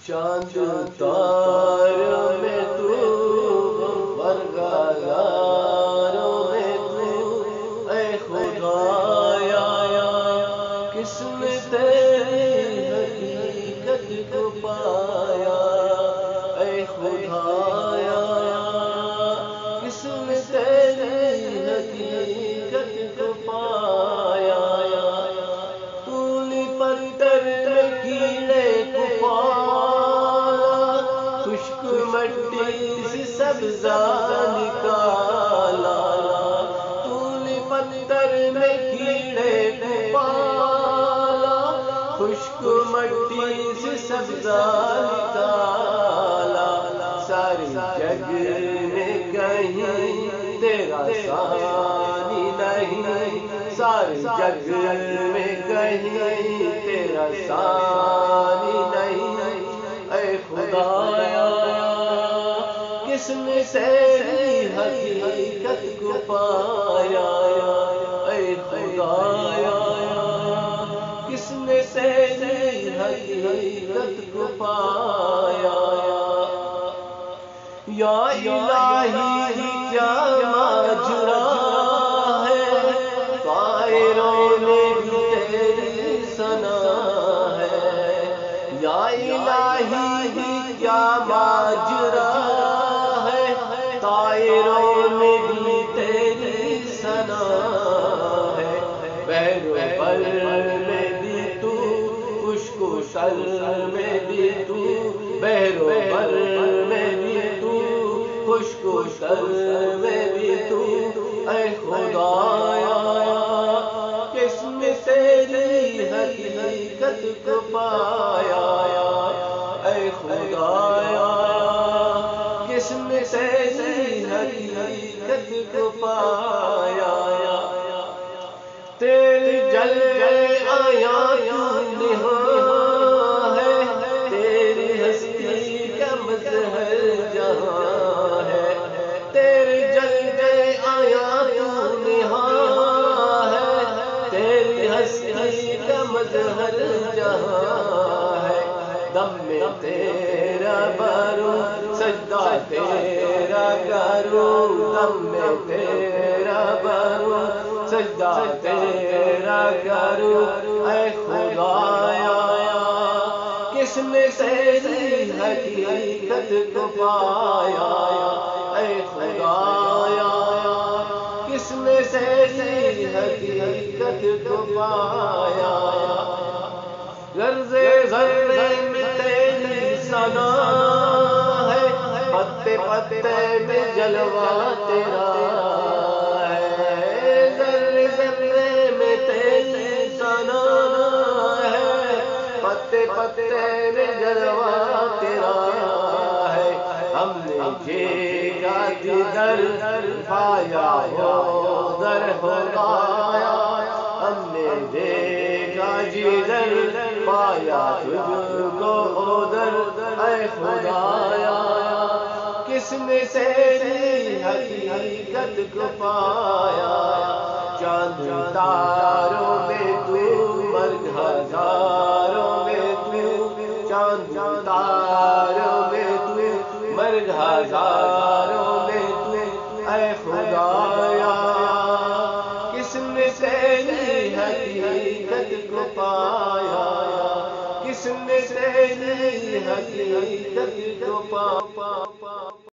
چاند تاروں میں تو برگزاروں میں تو اے خدایا کس نے تیری حقیقت کو پایا اے خدایا کس نے تیری حقیقت کو پایا تو نے پتھر میں کیڑے کو پالا خشک مٹی سے سبزہ نکالا تو نے پتھر میں کیڑے کو پالا خشک مٹی سے سبزہ نکالا سارے جگ میں کہیں تیرا ثانی نہیں سارے جگ میں کہیں تیرا ثانی نہیں اے خدایا کس نے تیری حقیقت کو پایا اے خدایا کس نے تیری حقیقت کو پایا یا الہی کیا ماجرا ہے طائروں میں بھی تیری ثنا ہے یا الہی کیا ماجرا ہے طائروں میں بھی تیری ثنا ہے بحر و بر میں بھی تو خشک و تر میں بھی تو بحر و بر میں بھی تو خشک و تر میں بھی تو اے خدایا کس نے تیری حقیقت کو پایا اے خدایا کس نے تیری حقیقت کو پایا تیری جلوے آیا کیوں نہاں ہے تیری ہستی کا مظہر جہاں ہے تیرے جلوے آیا کیوں نہاں ہے تیری ہستی کا مظہر جہاں ہے دم میں تیرا بھروں سجدہ تیرا کروں دم میں تیرا بھروں سجدہ تیرا کروں اے خدایا کس نے تیری حقیقت کو پایا اے خدایا کس نے تیری حقیقت کو پایا ذرے ذرے میں تیری ثنا ہے پتے پتے میں جلوہ تیرا ہے ذرے ذرے میں تیری ثنا ہے پتے پتے میں جلوہ تیرا ہے ہم نے جیگا جدھر پایا ادھر خدایا ہم نے دیکھا جدھر پایا تجھ کو ادھر اے خدایا کس نے تیری حقیقت کو پایا چاند تاروں میں تو مرگ ہزاروں میں تو چاند تاروں میں تو مرگ ہزاروں میں تو اے خدایا کس نے تیری حقیقت کو پایا کس نے تیری حقیقت کو پایا